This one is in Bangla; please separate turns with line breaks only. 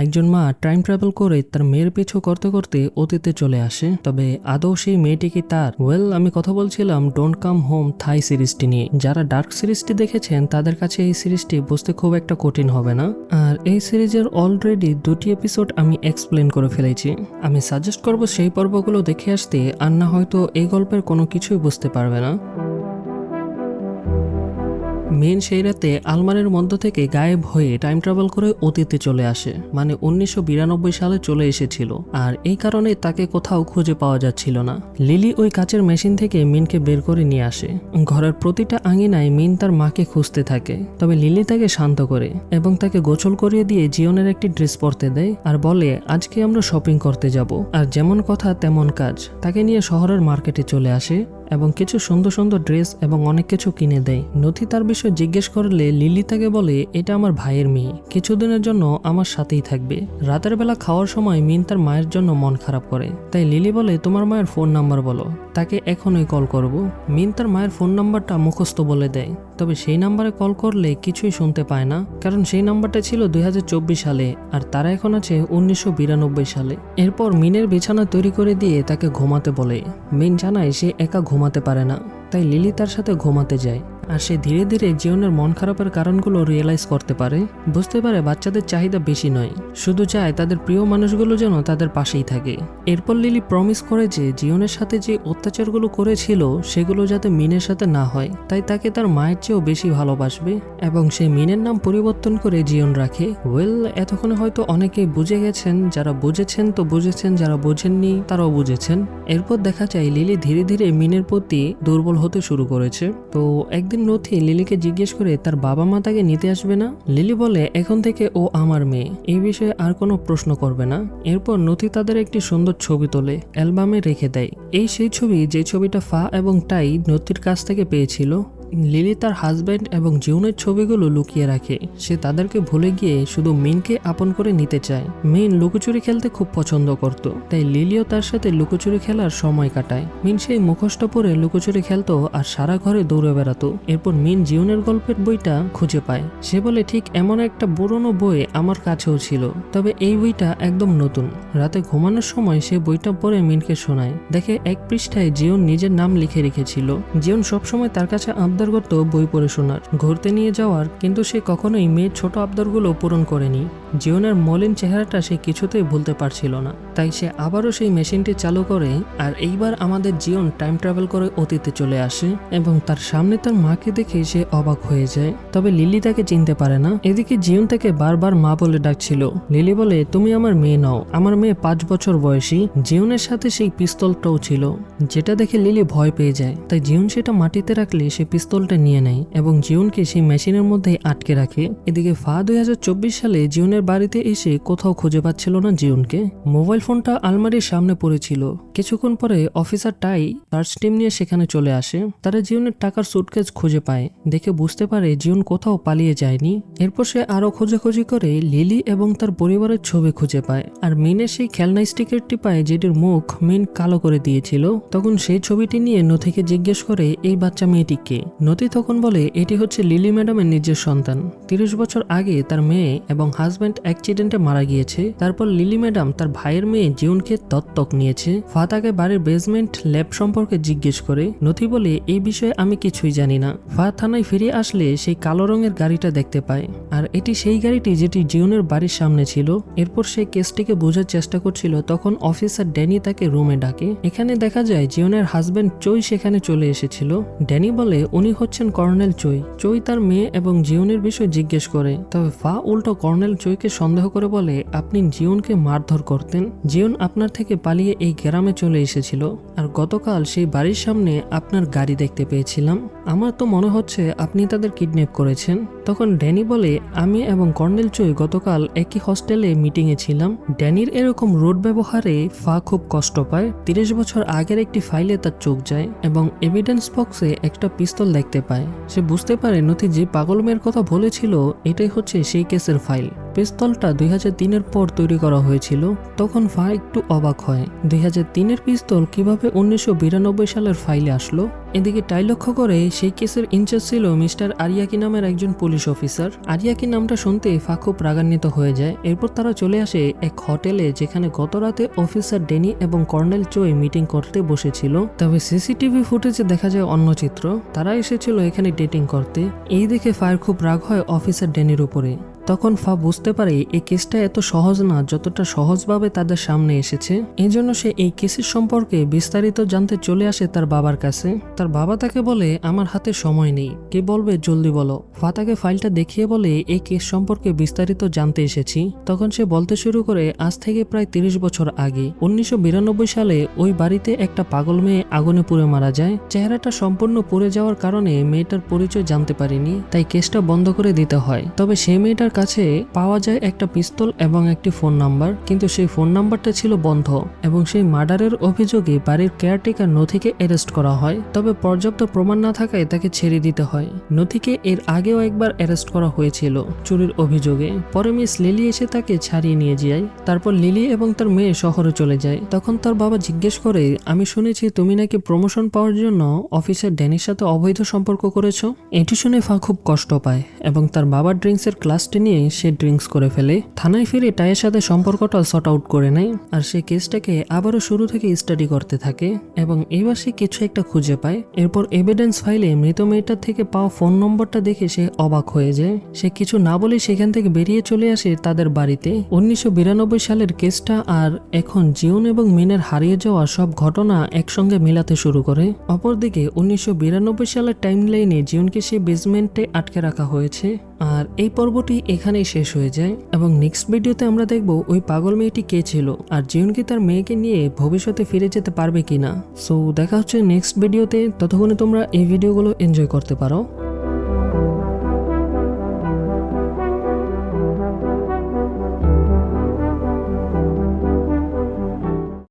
একজন মা টাইম ট্রাভেল করে তার মেয়ের পিছু করতে করতে অতীতে চলে আসে। তবে আদৌ সেই মেয়েটি কি তার? আমি কথা বলছিলাম ডোন্ট কাম হোম থাই সিরিজটি নিয়ে। যারা ডার্ক সিরিজটি দেখেছেন তাদের কাছে এই সিরিজটি বুঝতে খুব একটা কঠিন হবে না। আর এই সিরিজের অলরেডি 2টি এপিসোড আমি এক্সপ্লেন করে ফেলেছি। আমি সাজেস্ট করব সেই পর্বগুলো দেখে আসতে, আর না হয়তো এই গল্পের কোনো কিছুই বুঝতে পারবে না। মেন সেই রাতে আলমারির মধ্য থেকে গায়েব হয়ে টাইম ট্রাভেল করে অতীতে চলে আসে, মানে 1992 সালে চলে এসেছিল। আর এই কারণে তাকে কোথাও খুঁজে পাওয়া যাচ্ছিল না। লিলি ওই কাচের মেশিন থেকে মিনকে বের করে নিয়ে আসে। ঘরের প্রতিটা আঙিনায় মিন তার মাকে খুঁজতে থাকে। তবে লিলি তাকে শান্ত করে এবং তাকে গোসল করিয়ে দিয়ে জিওনের একটি ড্রেস পরতে দেয় আর বলে আজকে আমরা শপিং করতে যাব। আর যেমন কথা তেমন কাজ, তাকে নিয়ে শহরের মার্কেটে চলে আসে এবং কিছু সুন্দর সুন্দর ড্রেস এবং অনেক কিছু কিনে দেয়। নথি তার বিষয় জিজ্ঞেস করলে লিলি তাকে বলে এটা আমার ভাইয়ের মেয়ে, কিছুদিনের জন্য আমার সাথেই থাকবে। রাতের বেলা খাওয়ার সময় মিন তার মায়ের জন্য মন খারাপ করে, তাই লিলি বলে তোমার মায়ের ফোন নাম্বার বলো, তাকে এখনই কল করব। মিন তার মায়ের ফোন নাম্বারটা মুখস্থ বলে দেয়, তবে সেই নাম্বারে কল করলে কিছুই শুনতে পায় না, কারণ সেই নাম্বারটা ছিল 2024 সালে আর তারা এখন আছে 1992 সালে। এরপর মিনের বিছানা তৈরি করে দিয়ে তাকে ঘুমাতে বলে। মিন জানায় সে একা ঘুমাতে পারে না, তাই লিলি তার সাথে ঘুমাতে যায়। আর সে ধীরে ধীরে জিওনের মন খারাপের কারণগুলো রিয়েলাইজ করতে পারে, বুঝতে পারে বাচ্চাদের চাহিদা বেশি নয়, শুধু চায় তাদের প্রিয় মানুষগুলো যেন তাদের পাশেই থাকে। এরপর লিলি প্রমিস করে যে জিওনের সাথে যে অত্যাচারগুলো করেছিল সেগুলো যাতে মিনের সাথে না হয়, তাই তাকে তার মায়ের চেয়েও বেশি ভালোবাসবে এবং সে মিনের নাম পরিবর্তন করে জিওন রাখে। এতক্ষণে হয়তো অনেকেই বুঝে গেছেন, যারা বুঝেছেন তো বুঝেছেন, যারা বোঝেননি তারাও বুঝেছেন। এরপর দেখা যায় লিলি ধীরে ধীরে মিনের প্রতি দুর্বল হতে শুরু করেছে। তো একদিন নথি লিলিকে জিজ্ঞেস করে তার বাবা মা তাকে নিতে আসবে না। লিলি বলে এখন থেকে ও আমার মেয়ে, এই বিষয়ে আর কোনো প্রশ্ন করবে না। এরপর নথি তাদের একটি সুন্দর ছবি তোলে, অ্যালবামে রেখে দেয়। এই সেই ছবি যে ছবিটা ফা এবং টাই নথির কাছ থেকে পেয়েছিল। লিলি তার হাজব্যান্ড এবং জিওনের ছবিগুলো লুকিয়ে রাখে, সে তাদেরকে ভুলে গিয়ে শুধু মিনকে আপন করে নিতে চায়। মিন লুকোচুরি খেলতে খুব পছন্দ করত, তাই লিলিও তার সাথে লুকোচুরি খেলার সময় কাটায়। মিন সেই মুখোশটা পরে লুকোচুরি খেলতো আর সারা ঘরে দৌড়ে বেড়াতো। এরপর মিন জিওনের গল্পের বইটা খুঁজে পায়। সে বলে ঠিক এমন একটা পুরনো বই আমার কাছেও ছিল, তবে এই বইটা একদম নতুন। রাতে ঘুমানোর সময় সে বইটা পড়ে মিনকে শোনায়। দেখে এক পৃষ্ঠায় জিওন নিজের নাম লিখে রেখেছিল। জিওন সবসময় তার কাছে আবদার করত বই পড়ে শোনার, ঘুরতে নিয়ে যাওয়ার, কিন্তু সে কখনোই মেয়ের ছোট আবদারগুলো পূরণ করেনি। জিওনের মলিন চেহারাটা সে কিছুতেই ভুলতে পারছিল না, তাই সে আবারও সেই মেশিনটি চালু করে। আর এইবার আমাদের জিওন টাইম ট্রাভেল করে অতীতে চলে আসে এবং তার সামনে তার মাকে দেখে সে অবাক হয়ে যায়। তবে লিলি তাকে চিনতে পারে না। এদিকে জিওন তাকে বারবার মা বলে ডাকছিল। লিলি বলে তুমি আমার মেয়ে নও, আমার মেয়ে 5 বছর বয়সী। জিওনের সাথে সেই পিস্তলটাও ছিল, যেটা দেখে লিলি ভয় পেয়ে যায়। তাই জিওন সেটা মাটিতে রাখলে সে পিস্তলটা নিয়ে নেয় এবং জিওনকে সেই মেশিনের মধ্যে আটকে রাখে। এদিকে ফা 2024 সালে জিওনের বাড়িতে এসে কোথাও খুঁজে পাচ্ছিল না জিওনকে। মোবাইল ফোনটা আলমারির সামনে পড়েছিল। কিছুক্ষণ পরে অফিসার টাই সার্চ টিম নিয়ে সেখানে চলে আসে। তারা জিওনের টাকার সুটকেস খুঁজে পায়, দেখে বুঝতে পারে জিওন কোথাও পালিয়ে যায়নি। এরপর সে আরো খোঁজাখুঁজি করে লিলি এবং তার পরিবারের ছবি খুঁজে পায় আর মিনের সেই খেলনা স্টিকারটি পায় যেটির মুখ মিন কালো করে দিয়েছিল। তখন সেই ছবিটি নিয়ে নথিকে জিজ্ঞেস করে এই বাচ্চা মেয়েটি কে। নথি তখন বলে এটি হচ্ছে লিলি ম্যাডামের নিজের সন্তান। 30 বছর আগে তার মেয়ে এবং হাজব্যান্ড অ্যাক্সিডেন্টে মারা গিয়েছে। তারপর লিলি ম্যাডাম তার ভাইয়ের মেয়ে জিওনকে দত্তক নিয়েছে। ফা তাকে বাড়ির বেসমেন্ট ল্যাব সম্পর্কে জিজ্ঞেস করে। নথি বলে এই বিষয়ে আমি কিছুই জানি না। ফা থানায় ফিরে আসলে সেই কালো রঙের গাড়িটা দেখতে পায়, আর এটি সেই গাড়িটি যেটি জিওনের বাড়ির সামনে ছিল। এরপর সে কেসটিকে বোঝার চেষ্টা করছিল, তখন অফিসার ড্যানি তাকে রুমে ডাকে। এখানে দেখা যায় জিওনের হাজব্যান্ড চই সেখানে চলে এসেছিল। ড্যানি বলে উনি হচ্ছেন কর্নেল চই। চই তার মেয়ে এবং জিওনের বিষয়ে জিজ্ঞেস করে, তবে ফা উল্টো কর্নেল চইকে সন্দেহ করে বলে আপনি জিওনকে মারধর করতেন। জিওন আপনার থেকে পালিয়ে এই গ্রামে চলে এসেছিল, আর গতকাল সেই বাড়ির সামনে আপনার গাড়ি দেখতে পেয়েছিলাম। আমার তো মনে হচ্ছে আপনি তাদের কিডন্যাপ করেছেন। তখন ড্যানি বলে আমি এবং কর্নেল চই গতকাল একই হস্টেলে মিটিংয়ে ছিলাম। ড্যানির এরকম রুড ব্যবহারে ফা খুব কষ্ট পায়। 30 বছর আগের একটি ফাইলে তার চোখ যায় এবং এভিডেন্স বক্সে একটা পিস্তল দেখতে পায়। সে বুঝতে পারে নথি যে পাগল মেয়ের কথা বলেছিল এটাই হচ্ছে সেই কেসের ফাইল। পিস্তলটা 2003-এর পর তৈরি করা হয়েছিল। তখন ফা একটু অবাক হয়, 2003-এর পিস্তল কিভাবে 1992 সালের ফাইলে আসলো। এদিকে টাই লক্ষ্য করে সেই কেসের ইনচার্জ ছিল মিস্টার আরিয়াকি নামের একজন পুলিশ অফিসার। আরিয়াকি নামটা শুনতে ফা খুব রাগান্বিত হয়ে যায়। এরপর তারা চলে আসে এক হোটেলে, যেখানে গত রাতে অফিসার ডেনি এবং কর্নেল চোই মিটিং করতে বসেছিল। তবে সিসিটিভি ফুটেজে দেখা যায় অন্য চিত্র। তারা এসেছিল এখানে ডেটিং করতে। এই দেখে ফায়ের খুব রাগ হয় অফিসার ডেনির উপরে। তখন ফা বুঝতে পারে এই কেসটা এত সহজ না যতটা সহজভাবে তাদের সামনে এসেছে। এই জন্য সে এই কেসের সম্পর্কে বিস্তারিত জানতে চলে আসে তার বাবার কাছে। তার বাবা তাকে বলে, আমার হাতে সময় নেই, কে বলবে জলদি বলো। ফা তাকে ফাইলটা দেখিয়ে বলে, এই কেস সম্পর্কে বিস্তারিত জানতে এসেছি। তখন সে বলতে শুরু করে, আজ থেকে প্রায় 30 বছর আগে 1992 সালে ওই বাড়িতে একটা পাগল মেয়ে আগুনে পুড়ে মারা যায়। চেহারাটা সম্পূর্ণ পুড়ে যাওয়ার কারণে মেয়েটার পরিচয় জানতে পারিনি, তাই কেসটা বন্ধ করে দিতে হয়। তবে সেই মেয়েটার কাছে পাওয়া যায় একটা পিস্তল এবং একটি ফোন নাম্বার, কিন্তু সেই ফোন নাম্বারটা ছিল বন্ধ এবং সেই মার্ডারের অভিযোগে বাড়ির কেয়ারটেকার নথিকে অ্যারেস্ট করা হয়। তবে পর্যাপ্ত প্রমাণ না থাকায় তাকে ছেড়ে দিতে হয়। নথিকে এর আগেও একবার অ্যারেস্ট করা হয়েছিল চুরির অভিযোগে। পরে মিস লিলি এসে তাকে ছাড়িয়ে নিয়ে যায়। তারপর লিলি এবং তার মেয়ে শহরে চলে যায়। তখন তার বাবা জিজ্ঞেস করে, আমি শুনেছি তুমি নাকি প্রমোশন পাওয়ার জন্য অফিসার ড্যানির সাথে অবৈধ সম্পর্ক করেছো। এটি শুনে ফা খুব কষ্ট পায় এবং তার বাবার ড্রিঙ্কসের ক্লাসটি নিয়ে সে ড্রিঙ্কস করে ফেলে। থানায় ফিরে টাইয়ের সাথে সম্পর্কটা সর্ট আউট করে নেয় আর সে কেসটাকে আবারও শুরু থেকে স্টাডি করতে থাকে এবং এবার সে কিছু একটা খুঁজে পায়। এরপর এভিডেন্স ফাইলে মৃত মেয়েটার থেকে পাওয়া ফোন নম্বরটা দেখে সে অবাক হয়ে যায়। সে কিছু না বলে সেখান থেকে বেরিয়ে চলে আসে তাদের বাড়িতে। 1992 সালের কেসটা আর এখন জিউন এবং মিনের হারিয়ে যাওয়া সব ঘটনা একসঙ্গে মিলাতে শুরু করে। অপরদিকে 1992 সালের টাইমলাইনে জিউনকে সে বেসমেন্টে আটকে রাখা হয়েছে। আর এই পর্বটি এখানেই শেষ হয়ে যায় এবং নেক্সট ভিডিওতে আমরা দেখব ওই পাগল মেয়েটি কে ছিল আর জিউন কি তার মেয়েকে নিয়ে ভবিষ্যতে ফিরে যেতে পারবে কিনা। সো দেখা হচ্ছে নেক্সট ভিডিওতে। ততক্ষণে তোমরা এই ভিডিওগুলো এনজয় করতে পারো।